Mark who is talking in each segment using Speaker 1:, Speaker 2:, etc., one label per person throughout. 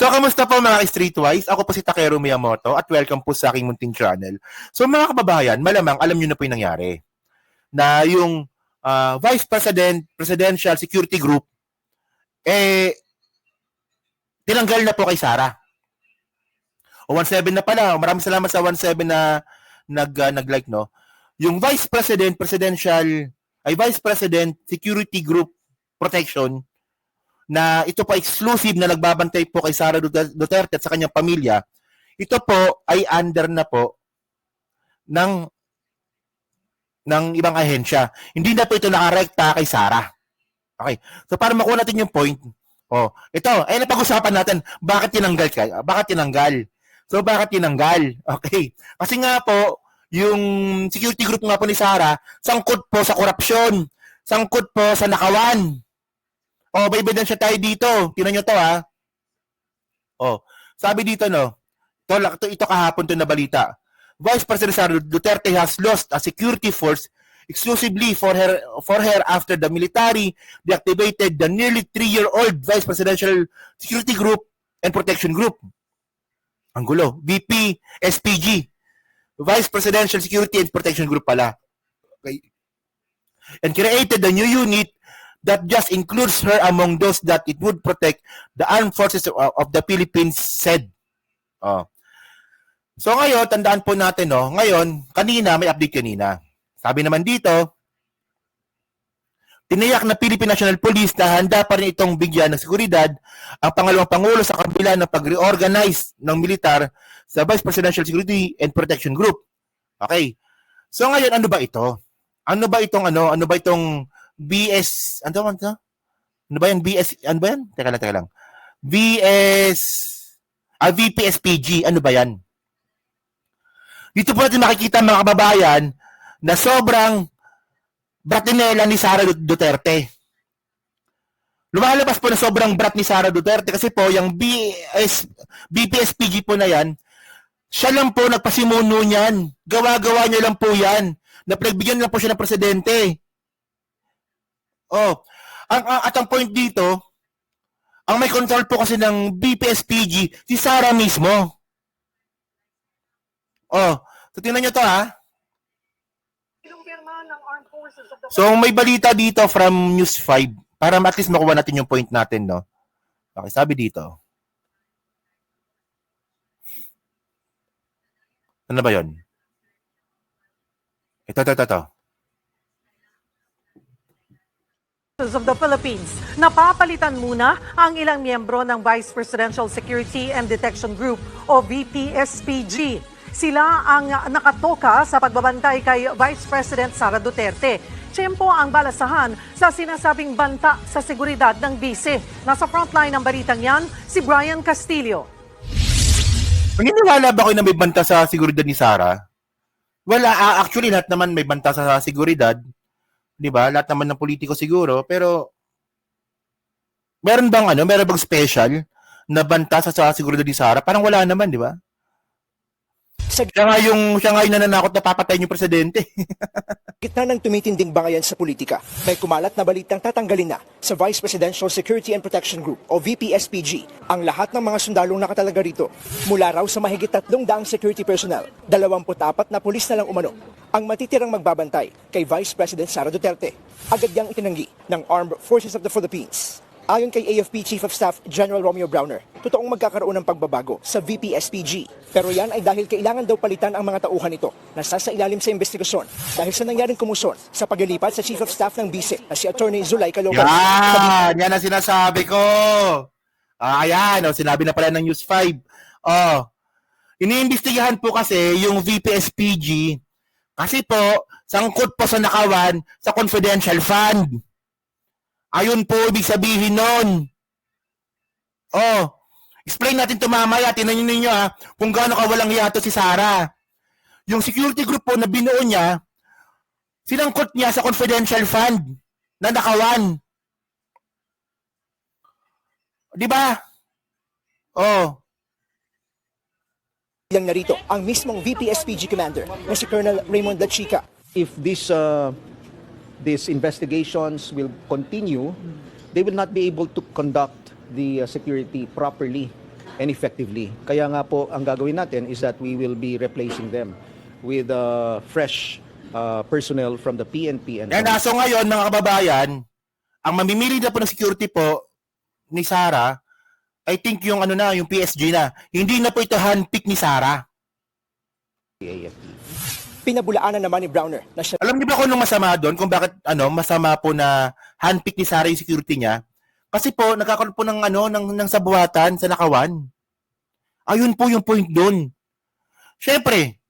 Speaker 1: So, kamusta po mga Streetwise? Ako po si Takeru Miyamoto at welcome po sa aking munting channel. So, mga kababayan, malamang alam nyo na po yung nangyari. Na yung Vice President, Presidential Security Group, tinanggal na po kay Sara. O 17 na pala. Maraming salamat sa 17 na nag-like, no? Yung Vice President, Vice President Security Group Protection, na ito po exclusive na nagbabantay po kay Sara Duterte at sa kanyang pamilya, ito po ay under na po ng ibang ahensya. Hindi na po ito nakarekta kay Sara. Okay. So para makuha natin yung point, ito, ay napag-usapan natin, bakit tinanggal ka? Bakit tinanggal? So bakit tinanggal? Okay. Kasi nga po, yung security group nga po ni Sara, sangkot po sa korupsyon, sangkot po sa nakawan. May ebidensya tayo dito. Tingnan nyo to, ha. Sabi dito, no, ito kahapon to na balita. Vice President Sara Duterte has lost a security force exclusively for her after the military deactivated the nearly 3-year-old Vice Presidential Security Group and Protection Group. Ang gulo. VP SPG. Vice Presidential Security and Protection Group pala. Okay. And created a new unit that just includes her among those that it would protect the armed forces of the Philippines, said. So ngayon, tandaan po natin, ngayon, may update kanina. Sabi naman dito, tiniyak na Philippine National Police na handa pa rin itong bigyan ng seguridad ang pangalawang pangulo sa kabila ng pag-reorganize ng militar sa Vice Presidential Security and Protection Group. Okay. So ngayon, ano ba ito? Ano ba itong BS, ano ba yan? BS, ano ba yan? Teka lang. VPSPG, ano ba yan? Dito po natin makikita mga kababayan na sobrang bratinela ni Sara Duterte. Lumalabas po na sobrang brat ni Sara Duterte kasi po yung VPSPG po na yan, siya lang po nagpasimuno niyan. Gawa-gawa niya lang po yan. Napagbigyan lang po siya ng presidente. At ang point dito, ang may control po kasi ng BPSPG, si Sara mismo. So tingnan nyo to, ha. So may balita dito from News 5 para at least makuha natin yung point natin, no. Okay, sabi dito. Ano ba yun? Ito.
Speaker 2: Of the Philippines, napapalitan muna ang ilang miyembro ng Vice Presidential Security and Detection Group o VPSPG. Sila ang nakatoka sa pagbabantay kay Vice President Sara Duterte. Tiyempo ang balasahan sa sinasabing banta sa seguridad ng bise. Nasa frontline ng balitang yan, si Brian Castillo.
Speaker 1: Naniniwala ba kayo na may banta sa seguridad ni Sara? Wala, actually lahat naman may banta sa seguridad. 'Di ba? Lahat naman ng politiko siguro, pero meron bang special na banta sa seguridad ni Sara? Parang wala naman, 'di ba? Siya nga yung nananakot na papatayin yung presidente.
Speaker 3: Gitna ng tumitinding bangayan sa politika, may kumalat na balitang tatanggalin na sa Vice Presidential Security and Protection Group o VPSPG ang lahat ng mga sundalong nakatalaga rito. Mula raw sa mahigit 300 security personnel, 24 na pulis na lang umano ang matitirang magbabantay kay Vice President Sara Duterte. Agad niyang itinanggi ng Armed Forces of the Philippines. Ayon kay AFP Chief of Staff General Romeo Browner, totoong magkakaroon ng pagbabago sa VPSPG. Pero yan ay dahil kailangan daw palitan ang mga tauhan nito na sasailalim sa investigasyon dahil sa nangyaring kumuson sa paglilipat sa Chief of Staff ng BISE na si Attorney Zulay Caloocan.
Speaker 1: Yan ang sinasabi ko. Ayan, sinabi na pala ng News 5. Iniimbestigahan po kasi yung VPSPG kasi po, sangkot po sa nakawan sa confidential fund. Ayun po, ibig sabihin nun. Explain natin ito mamaya. Tingnan ninyo kung gaano kawalang hiyato si Sara. Yung security group po na binuo niya, sinangkot niya sa confidential fund na nakawan. Di ba?
Speaker 3: Lang narito ang mismong VPSPG commander na si Colonel Raymond Lachica.
Speaker 4: If these investigations will continue, they will not be able to conduct the security properly. and effectively. Kaya nga po, ang gagawin natin is that we will be replacing them with fresh personnel from the PNP and
Speaker 1: Yan, so ngayon, mga kababayan, ang mamimili na po ng security po ni Sara, I think yung yung PSG na. Hindi na po ito handpick ni Sara.
Speaker 4: AFP.
Speaker 3: Pinabulaanan naman ni Browner na siya
Speaker 1: Alam niyo ba kung anong masama doon? Kung bakit masama po na handpick ni Sara yung security niya? Kasi po, nagkakaroon po ng sabuhatan sa nakawan. Ayun po yung point doon. Siyempre,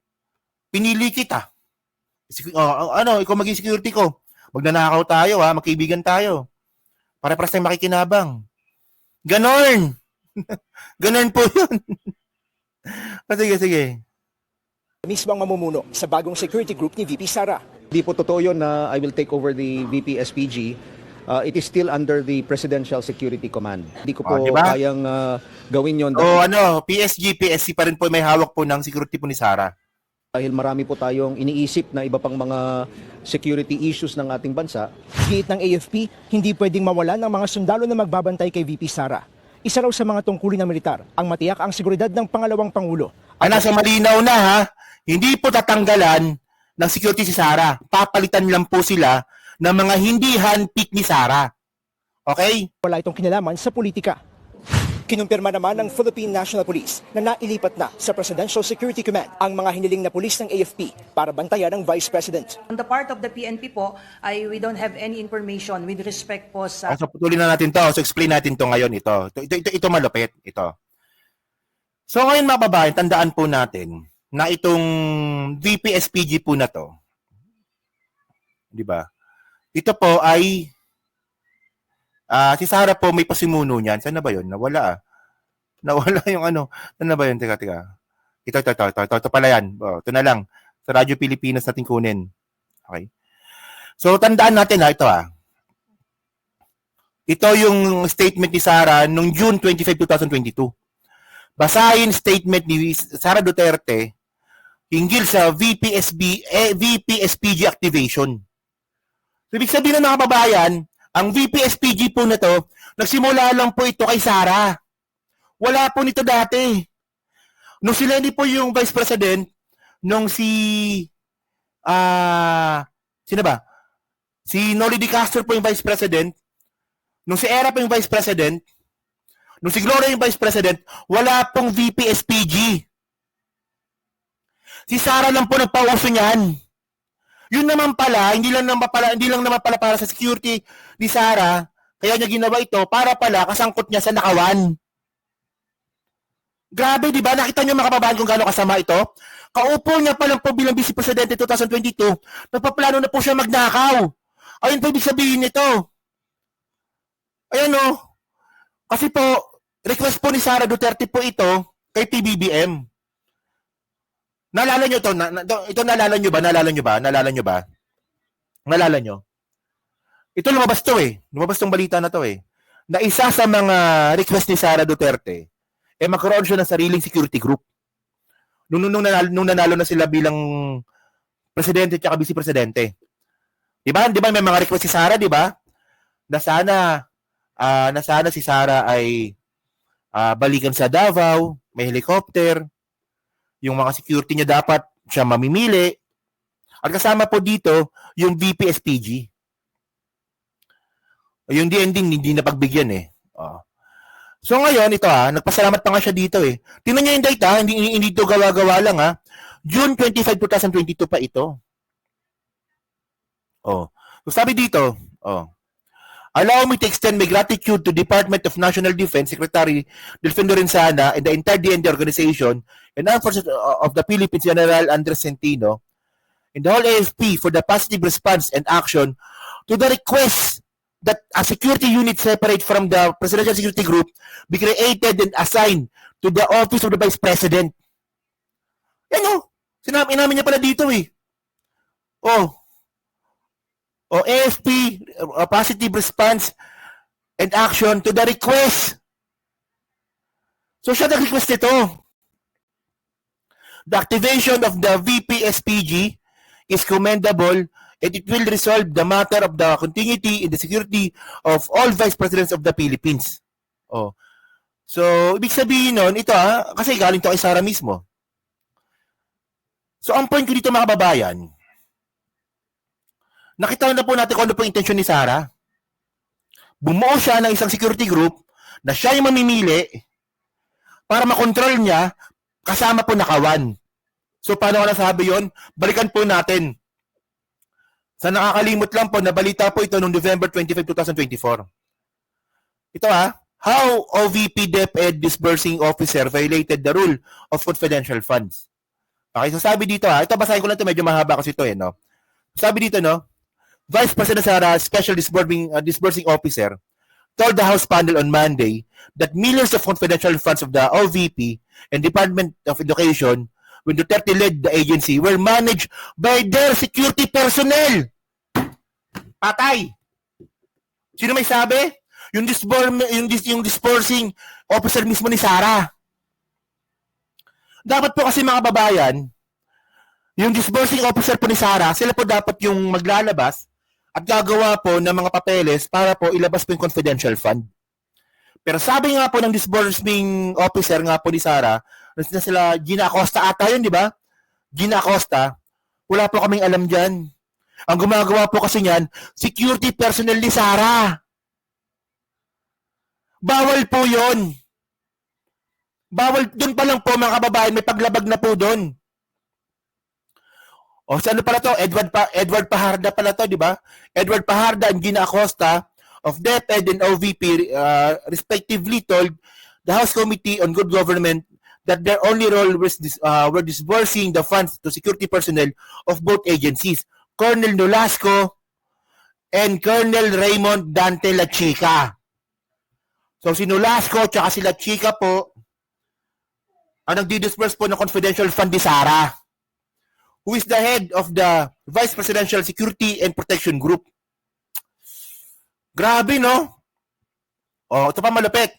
Speaker 1: pinili kita. Ikaw maging security ko. Magnanakaw tayo, magkaibigan tayo. Para-paras tayong makikinabang. Ganon! Ganon po yun. Sige.
Speaker 3: mismo ang mamumuno sa bagong security group ni VP Sara.
Speaker 4: Di po totoo yun na I will take over the VP SPG. It is still under the Presidential Security Command. Hindi ko po
Speaker 1: diba?
Speaker 4: kayang gawin yun.
Speaker 1: PSG, PSC pa rin po may hawak po ng security po ni Sara.
Speaker 4: Dahil marami po tayong iniisip na iba pang mga security issues ng ating bansa.
Speaker 3: Giit ng AFP, hindi pwedeng mawala ng mga sundalo na magbabantay kay VP Sara. Isa raw sa mga tungkulin ng militar ang matiyak ang seguridad ng pangalawang pangulo.
Speaker 1: Nasa malinaw na hindi po tatanggalan ng security si Sara. Papalitan lang po sila ng mga hindi handpick ni Sara. Okay?
Speaker 3: Wala itong kinalaman sa politika. Kinumpirma naman ng Philippine National Police na nailipat na sa Presidential Security Command ang mga hiniling na pulis ng AFP para bantayan ang Vice President.
Speaker 5: On the part of the PNP po, we don't have any information with respect po sa...
Speaker 1: So, putulin na natin to. So, explain natin to ngayon. Ito malupit. Ito. So, ngayon mga babae, tandaan po natin na itong VP SPG po na to, di ba? Ito po ay si Sara po may pasimuno niyan. Saan na ba 'yon? Nawala Nawala yung Saan na ba 'yon? Teka. Ito pala yan. Ito na lang. Sa Radyo Pilipinas natin kunin. Okay. So tandaan natin ito Ito yung statement ni Sara noong June 25, 2022. Basahin statement ni Sara Duterte hinggil sa VP SPG activation. So, ibig sabihin ng mga kababayan, ang VP SPG po na to, nagsimula lang po ito kay Sara. Wala po nito dati. Nung sila hindi po yung Vice President, nung sino ba? Si Noli Di Castro po yung Vice President, nung si Era po yung Vice President, nung si Gloria yung Vice President, wala pong VP SPG. Si Sara lang po nagpauso niyan. Yun naman pala, hindi lang naman pala para sa security ni Sara, kaya niya ginawa ito para pala kasangkot niya sa nakawan. Grabe, di ba? Nakita niyo mga kababayan kung gaano kasama ito? Kaupo niya pa lang po bilang Vice Presidente 2022, nagpaplano na po siya magnakaw. Ayun po ibig sabihin nito. Ayan Kasi po, request po ni Sara Duterte po ito kay PBBM. Naalala nyo ito? Ito naalala nyo ba? Naalala nyo? Ito lumabas to Lumabas tong balita na to Na isa sa mga request ni Sara Duterte, magkaroon siya ng sariling security group. Nung nanalo na sila bilang presidente at vice presidente. Diba? May mga request si Sara, diba? Na sana si Sara ay balikan sa Davao, may helicopter, yung mga security niya dapat siya mamimili. At kasama po dito yung VP SPG. Yung DND hindi napagbigyan So ngayon ito nagpasalamat pa nga siya dito Tingnan niyo yung date hindi ito gawa-gawa lang June 25, 2022 pa ito. So sabi dito, allow me to extend my gratitude to Department of National Defense Secretary Delfino Renzana and the entire DND organization and Armed Forces of the Philippines General Andres Centino and the whole AFP for the positive response and action to the request that a security unit separate from the Presidential Security Group be created and assigned to the Office of the Vice President. Yan inamin niya pala dito AFP, positive response and action to the request. So siya nag-request ito. The activation of the VP SPG is commendable and it will resolve the matter of the continuity in the security of all Vice Presidents of the Philippines. So, ibig sabihin nun, ito kasi galing to kay Sara mismo. So, ang point ko dito mga kababayan, nakita na po natin kung ano po yung intensyon ni Sara. Bumuo siya ng isang security group na siya yung mamimili para makontrol niya kasama po nakawan. So, paano ko nasabi yun? Balikan po natin. Sa nakakalimot lang po, nabalita po ito noong November 25, 2024. Ito how OVP DepEd Disbursing Officer violated the rule of confidential funds. Okay, so sabi dito ito basahin ko lang ito, medyo mahaba kasi ito no. Sabi dito Vice President Sara, Special Disbursing Officer, told the House panel on Monday that millions of confidential funds of the OVP and Department of Education, when Duterte led the agency, were managed by their security personnel. Patay! Sino may sabi? Yung disbursing officer mismo ni Sara. Dapat po kasi mga babayan, yung disbursing officer po ni Sara, sila po dapat yung maglalabas at gagawa po ng mga papeles para po ilabas po yung confidential fund. Pero sabi nga po ng disbursing officer nga po ni Sara, na sila Gina Acosta ata yun, di ba? Gina Acosta, wala po kaming alam dyan. Ang gumagawa po kasi niyan, security personnel ni Sara. Bawal po yun. Bawal, doon pa lang po mga kababayan, may paglabag na po doon. O sa ano pala to? Edward Paharda pala to, di ba? Edward Paharda and Gina Acosta of DepEd and OVP respectively told the House Committee on Good Government that their only role was were disbursing the funds to security personnel of both agencies, Colonel Nolasco and Colonel Raymond Dante La Chica. So si Nolasco tsaka si La Chica po ang nagdi-disburse po ng confidential fund ni Sara, who is the head of the Vice Presidential Security and Protection Group. Grabe, no? Ito pa malupit.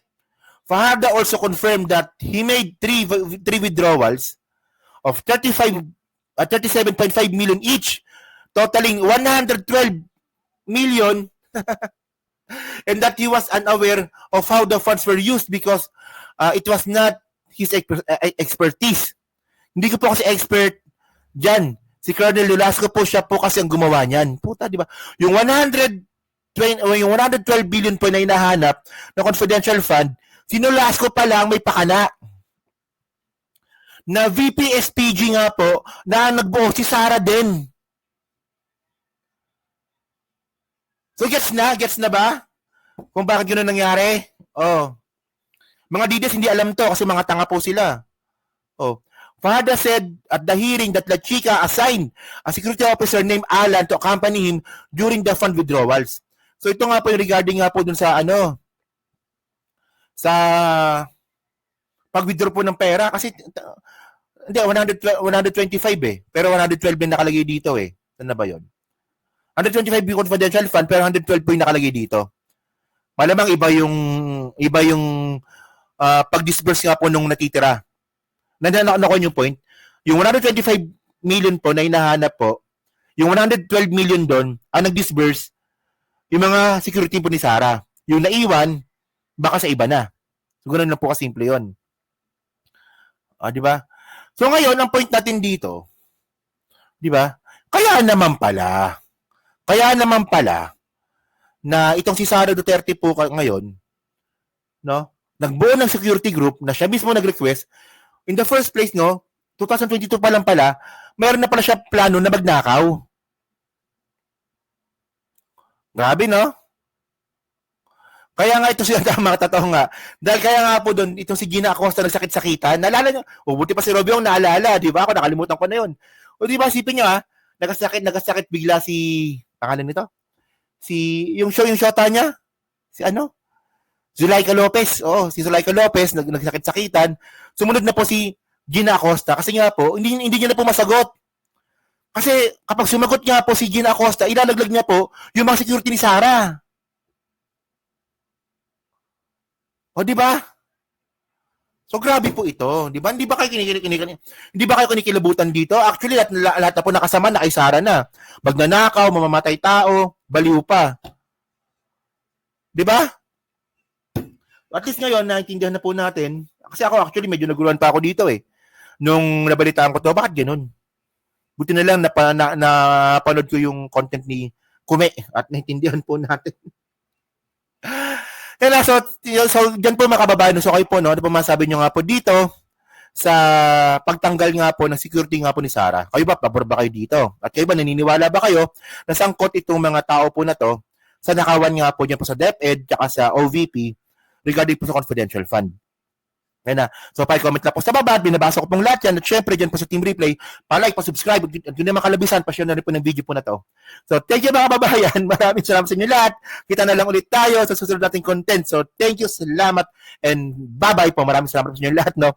Speaker 1: Fajardo also confirmed that he made three withdrawals of 37.5 million each, totaling 112 million, and that he was unaware of how the funds were used because it was not his expertise. Hindi ko po kasi expert dyan. Si Colonel Nolasco po, siya po kasi ang gumawa niyan. Puta, di ba? Yung 112 billion po na hinahanap na confidential fund, si Nolasco pa lang may pakana. Na VP SPG nga po, na nagbuo si Sara din. So gets na ba? Kung bakit gano'n nangyari? Mga DDS hindi alam to kasi mga tanga po sila. Fajardo said at the hearing that La Chica assigned a security officer named Alan to accompany him during the fund withdrawals. So ito nga po yung regarding nga po dun sa sa pag-withdraw po ng pera kasi hindi 125 pero 112 din nakalagay dito Saan na ba 'yon? 125 yung confidential fund pero 112 po yung nakalagay dito. Malamang iba yung pag-disburse nga po nung natitira. Nandiyan ako yung point. Yung 125 million po na hinahanap po, yung 112 million doon ang nag-disburse yung mga security po ni Sara. Yung naiwan, baka sa iba na. So, ganoon lang po kasimple yun. Di ba? So, ngayon, ang point natin dito, di ba? Kaya naman pala, na itong si Sara Duterte po ngayon, no? Nagbuo ng security group na siya mismo nag-request. In the first place, 2022 pa lang pala, mayroon na pala siya plano na magnakaw. Grabe, no? Kaya nga ito siya mga totoo nga. Dahil kaya nga po doon, itong si Gina Acosta nagsakit-sakitan. Naalala nyo? Buti pa si Robby ang naalala. Di ba? Ako nakalimutan ko na yun. Di ba, sipin nyo nagasakit bigla si, pangalan nito? Yung shota niya? Zulaika Lopez. Si Zulaika Lopez, nagsakit-sakitan. Sumunod na po si Gina Acosta. Kasi nga po, hindi niya na po masagot. Kasi kapag sumagot nga po si Gina Acosta, ilalaglag niya po yung mga security ni Sara. Di ba? So grabe po ito, di ba? Hindi ba kayo kinikilabutan dito? Actually, lahat na po nakasama na kay Sara na. Magnanakaw, mamamatay tao, baliw pa. Di ba? At least ngayon, naintindihan na po natin. Kasi ako actually, medyo naguluhan pa ako dito eh. Nung nabalitaan ko to, bakit ganun? Buti na lang napanood ko yung content ni Kume at naintindihan po natin. Kaya so dyan po mga kababayan, so kayo po, no, ano po masabi nyo nga po dito sa pagtanggal nga po ng security nga po ni Sara? Kayo ba, pabor ba kayo dito? At kayo ba, naniniwala ba kayo na sangkot itong mga tao po na to sa nakawan nga po dyan po sa DepEd at sa OVP regarding po sa confidential fund? Kaya na. So, pa-comment na po sa baba. Binabasa ko pong lahat yan. At syempre, dyan po sa Team Replay, pa-like, pa-subscribe. At yun naman kalabisan, pa-share na rin po ng video po na to. So, thank you mga kababayan. Maraming salamat sa inyo lahat. Kita na lang ulit tayo sa susunod nating content. So, thank you, salamat, and bye-bye po. Maraming salamat sa inyo lahat, no?